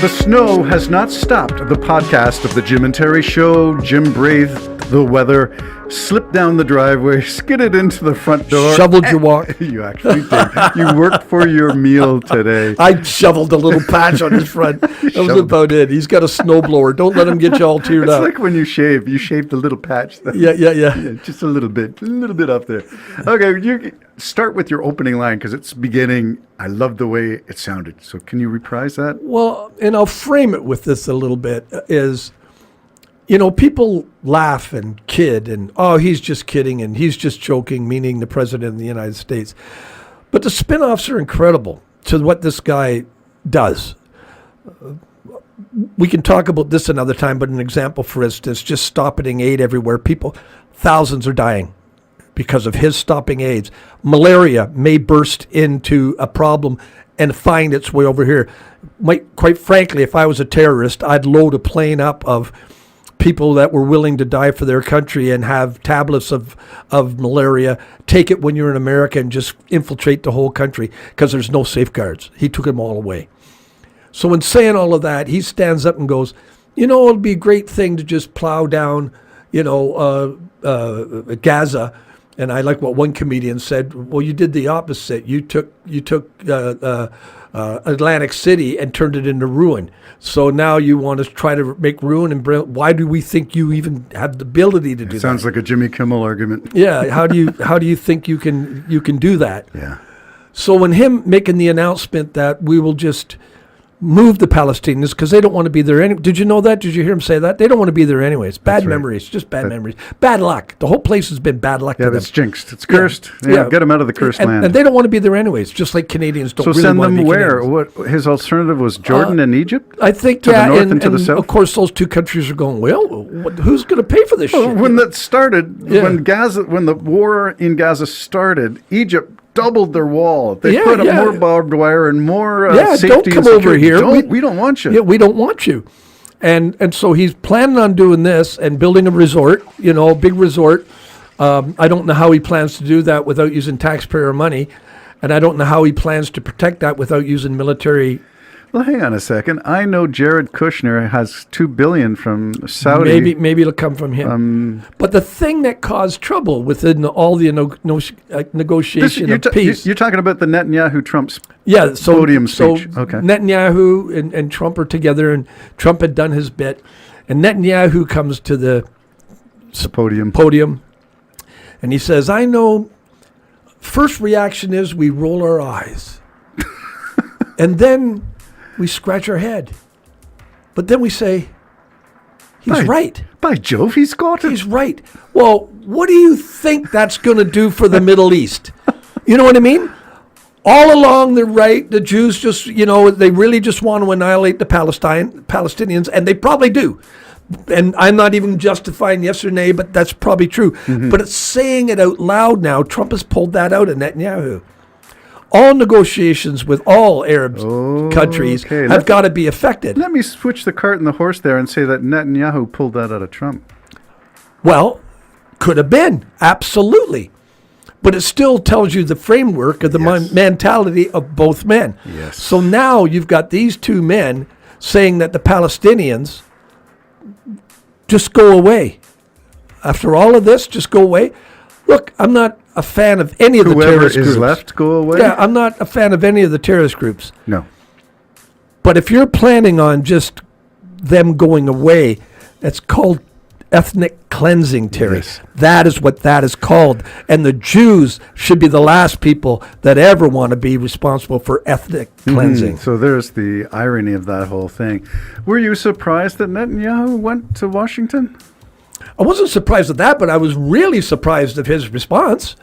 The snow has not stopped the podcast of the Jim and Terry Show. Jim braved the weather, slipped down the driveway, skidded into the front door. Shoveled your walk. You actually did. You worked for your meal today. I shoveled a little patch on his front. That was about it. He's got a snowblower. Don't let him get you all teared up. It's like when you shave. You shaved a little patch. Yeah. Just a little bit up there. Okay, you start with your opening line because it's beginning. I love the way it sounded. So can you reprise that? Well, and I'll frame it with this a little bit is, people laugh and kid and, oh, he's just kidding and he's just joking, meaning the president of the United States. But the spin-offs are incredible to what this guy does. We can talk about this another time, but an example, for instance, just stopping aid everywhere. Thousands are dying because of his stopping AIDS. Malaria may burst into a problem and find its way over here. Quite frankly, if I was a terrorist, I'd load a plane up of people that were willing to die for their country and have tablets of malaria, take it when you're in America and just infiltrate the whole country because there's no safeguards. He took them all away. So in saying all of that, he stands up and goes, it'd be a great thing to just plow down, Gaza. And I like what one comedian said, well, you did the opposite. You took Atlantic City and turned it into ruin. So now you want to try to make ruin and why do we think you even have the ability to do that? Sounds like a Jimmy Kimmel argument. Yeah, how do you think you can do that? Yeah. So when him making the announcement that we will just move the Palestinians because they don't want to be there anyway. Did you know that? Did you hear him say that? They don't want to be there anyways. Bad memories, just bad memories. Bad luck. The whole place has been bad luck to them. It's jinxed. It's cursed. Yeah, get them out of the cursed land. And they don't want to be there anyways, just like Canadians don't really send want to them be where? Canadians. What his alternative was Jordan and Egypt? I think, to the north and to the south? Of course, those two countries are going, who's going to pay for this shit? When that started, when the war in Gaza started, Egypt doubled their wall. They put up more barbed wire and more safety. Don't come over here. We don't want you. Yeah, we don't want you. And so he's planning on doing this and building a resort, a big resort. I don't know how he plans to do that without using taxpayer money. And I don't know how he plans to protect that without using military. Well, hang on a second. I know Jared Kushner has $2 billion from Saudi. Maybe it'll come from him. But the thing that caused trouble within all the negotiation of peace. You're talking about the Netanyahu-Trump's podium speech. So okay. Netanyahu and Trump are together, and Trump had done his bit. And Netanyahu comes to the podium, and he says, I know, first reaction is we roll our eyes. And then we scratch our head. But then we say, he's right. By Jove, he's got it. He's right. Well, what do you think that's going to do for the Middle East? You know what I mean? All along they're right. The Jews just, they really just want to annihilate the Palestinians, and they probably do. And I'm not even justifying yes or nay, but that's probably true. Mm-hmm. But it's saying it out loud now. Trump has pulled that out of Netanyahu. All negotiations with all Arab countries have got to be affected. Let me switch the cart and the horse there and say that Netanyahu pulled that out of Trump. Well, could have been. Absolutely. But it still tells you the framework of the mentality of both men. Yes. So now you've got these two men saying that the Palestinians just go away. After all of this, just go away. Look, I'm not a fan of any of the terrorist groups. Whoever is left, go away? Yeah, I'm not a fan of any of the terrorist groups. No. But if you're planning on just them going away, that's called ethnic cleansing, Terry. Yes. That is what that is called. And the Jews should be the last people that ever want to be responsible for ethnic cleansing. So there's the irony of that whole thing. Were you surprised that Netanyahu went to Washington? I wasn't surprised at that, but I was really surprised of his response.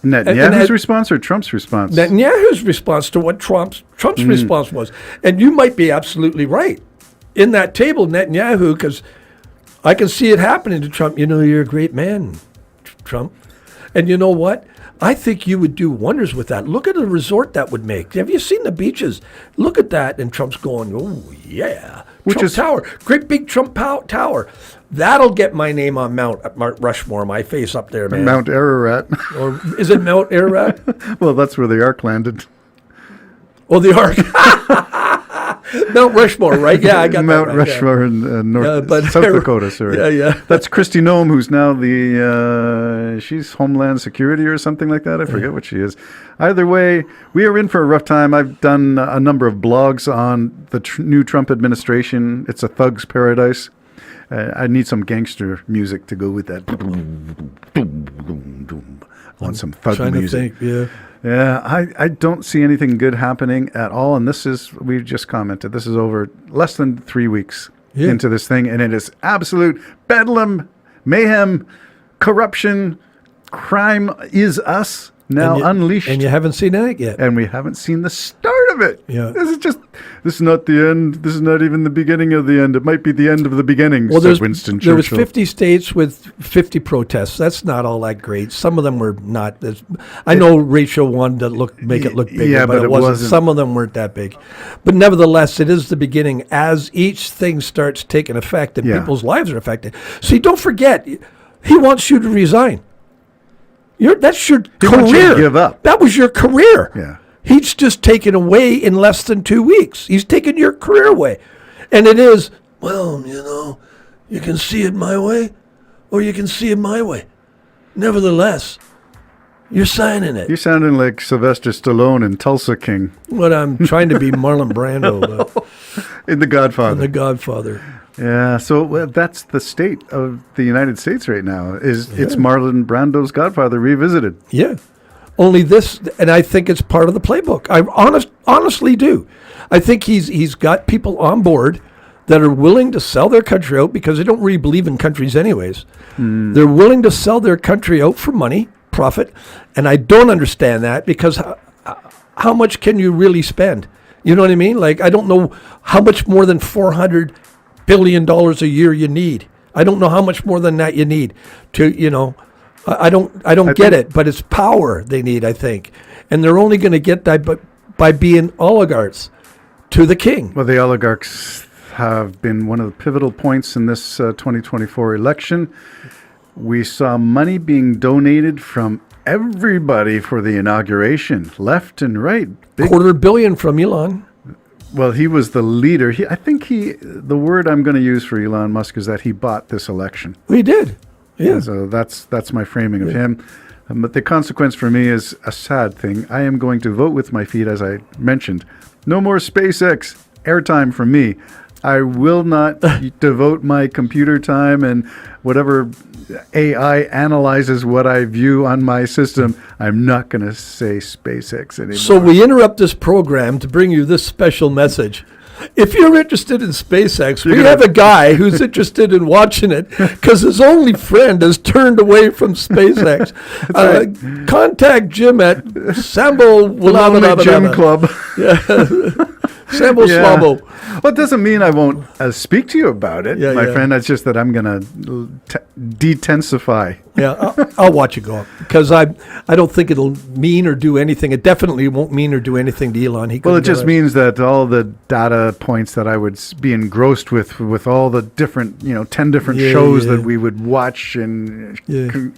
Netanyahu's response or Trump's response? Netanyahu's response to what Trump's response was. And you might be absolutely right. In that table, Netanyahu, because I can see it happening to Trump. You're a great man, Trump. And you know what? I think you would do wonders with that. Look at the resort that would make. Have you seen the beaches? Look at that. And Trump's going, oh, yeah. Trump Tower. Great big Trump Tower. That'll get my name on Mount Rushmore, my face up there, man. Mount Ararat. Or is it Mount Ararat? Well, that's where the Ark landed. Oh, the Ark. Mount Rushmore, right? Yeah, I got Mount that right, Rushmore in South Dakota, sorry. Yeah. That's Kristi Noem, who's now she's Homeland Security or something like that. I forget what she is. Either way, we are in for a rough time. I've done a number of blogs on the new Trump administration. It's a thug's paradise. I need some gangster music to go with that. I want some thug music. Yeah, I don't see anything good happening at all. And we've just commented, this is over less than 3 weeks into this thing. And it is absolute bedlam, mayhem, corruption, crime is us now unleashed. And you haven't seen it yet. And we haven't seen the start of it. Yeah. This is not the end. This is not even the beginning of the end. It might be the end of the beginning, well, said Winston Churchill. There was 50 states with 50 protests. That's not all that great. Some of them were not. I know Rachel wanted to make it look bigger, but it wasn't. Some of them weren't that big. But nevertheless, it is the beginning as each thing starts taking effect and people's lives are affected. See, don't forget, he wants you to resign. That's your career. Wants you to give up. That was your career. Yeah. He's just taken away in less than 2 weeks. He's taken your career away. And it is, you can see it my way or you can see it my way. Nevertheless, you're signing it. You're sounding like Sylvester Stallone in Tulsa King. But I'm trying to be Marlon Brando. In The Godfather. In The Godfather. Yeah, so that's the state of the United States right now. It's Marlon Brando's Godfather revisited. Yeah. Only this, and I think it's part of the playbook. I honestly do. I think he's got people on board that are willing to sell their country out because they don't really believe in countries anyways. They're willing to sell their country out for money, profit, and I don't understand that because how much can you really spend? You know what I mean? Like, I don't know how much more than $400 billion a year you need. I don't know how much more than that you need to, I don't get it, but it's power they need, I think. And they're only going to get that by being oligarchs to the king. Well, the oligarchs have been one of the pivotal points in this 2024 election. We saw money being donated from everybody for the inauguration, left and right. $250 million from Elon. Well, he was the leader. The word I'm going to use for Elon Musk is that he bought this election. He did. Yeah. So that's my framing of him. But the consequence for me is a sad thing. I am going to vote with my feet, as I mentioned. No more SpaceX airtime for me. I will not devote my computer time and whatever AI analyzes what I view on my system. I'm not going to say SpaceX anymore. So we interrupt this program to bring you this special message. If you're interested in SpaceX, we have a guy who's interested in watching it because his only friend has turned away from SpaceX. Right. Contact Jim at Sambo Jim Club. Sambo Slavo. Well, it doesn't mean I won't speak to you about it, my friend. It's just that I'm going to detensify. Yeah, I'll watch it go up because I don't think it'll mean or do anything. It definitely won't mean or do anything to Elon. Well, it just means that all the data points that I would be engrossed with all the different, 10 different shows that we would watch and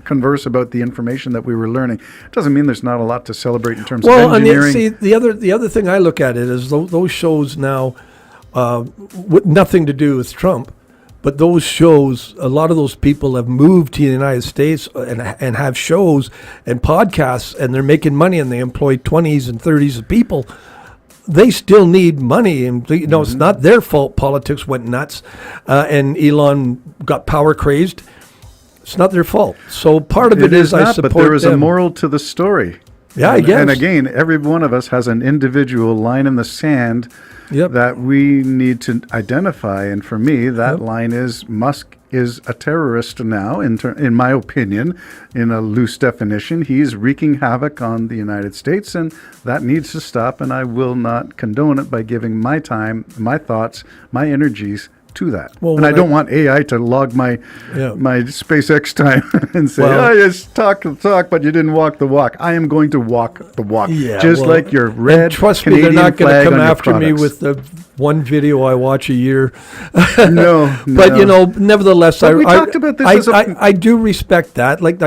converse about the information that we were learning. It doesn't mean there's not a lot to celebrate in terms of engineering. Well, the other thing I look at it is those shows now, with nothing to do with Trump. But those shows, a lot of those people have moved to the United States and have shows and podcasts, and they're making money, and they employ 20s and 30s of people. They still need money, and it's not their fault. Politics went nuts, and Elon got power crazed. It's not their fault. So part of it is I support them. But there is a moral to the story. Yeah, I guess. And again, every one of us has an individual line in the sand that we need to identify. And for me, that line is Musk is a terrorist now, in my opinion, in a loose definition. He's wreaking havoc on the United States, and that needs to stop. And I will not condone it by giving my time, my thoughts, my energies to that. Well, and I don't want AI to log my SpaceX time and say, yes, talk, but you didn't walk the walk. I am going to walk the walk, like your red trust Canadian me, they're not going to come after me with the one video I watch a year. No. But nevertheless, we talked about this I do respect that. Like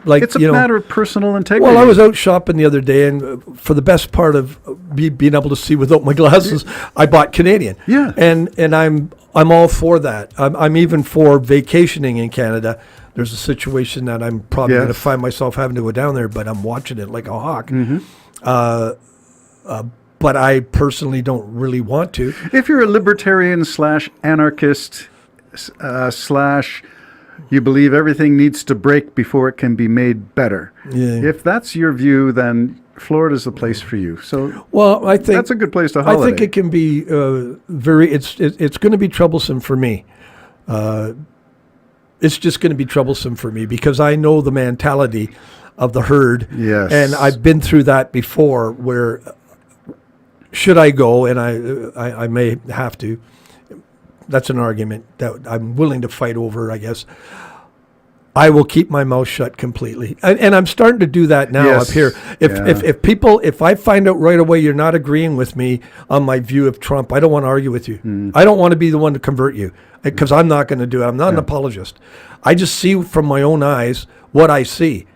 like, it's a matter of personal integrity. Well, I was out shopping the other day, and for the best part of being able to see without my glasses, I bought Canadian. Yeah. And I'm all for that. I'm even for vacationing in Canada. There's a situation that I'm probably going to find myself having to go down there, but I'm watching it like a hawk. But I personally don't really want to. If you're a libertarian / anarchist / you believe everything needs to break before it can be made better. Yeah. If that's your view, then Florida's the place for you. So, well, I think that's a good place to holiday. I think it can be it's going to be troublesome for me. It's just going to be troublesome for me because I know the mentality of the herd. Yes. And I've been through that before where should I go, and I may have to. That's an argument that I'm willing to fight over, I guess. I will keep my mouth shut completely. And I'm starting to do that now up here. If I find out right away you're not agreeing with me on my view of Trump, I don't want to argue with you. I don't want to be the one to convert you because I'm not going to do it. I'm not an apologist. I just see from my own eyes what I see.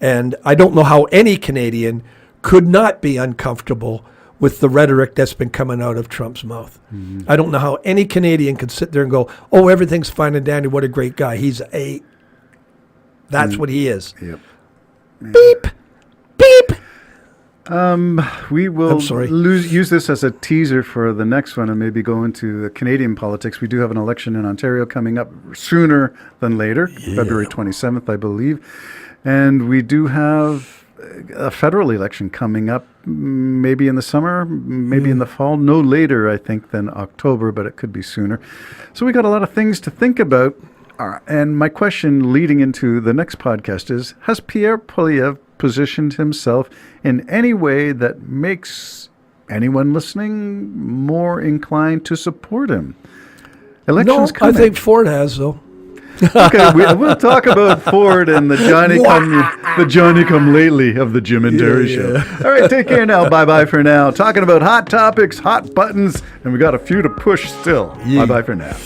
And I don't know how any Canadian could not be uncomfortable with the rhetoric that's been coming out of Trump's mouth. I don't know how any Canadian could sit there and go, oh, everything's fine and dandy, what a great guy. That's what he is. Yep. Beep, beep. We will I'm sorry. use this as a teaser for the next one and maybe go into the Canadian politics. We do have an election in Ontario coming up sooner than later, February 27th, I believe. And we do have a federal election coming up, maybe in the summer, maybe in the fall, no later, I think, than October, but it could be sooner. So we got a lot of things to think about. And my question leading into the next podcast is, has Pierre Poilievre positioned himself in any way that makes anyone listening more inclined to support him? Elections coming. I think Ford has, though. Okay, we'll talk about Ford and the Johnny come lately of the Jim and Terry show. All right, take care now. Bye-bye for now. Talking about hot topics, hot buttons, and we got a few to push still. Bye-bye for now.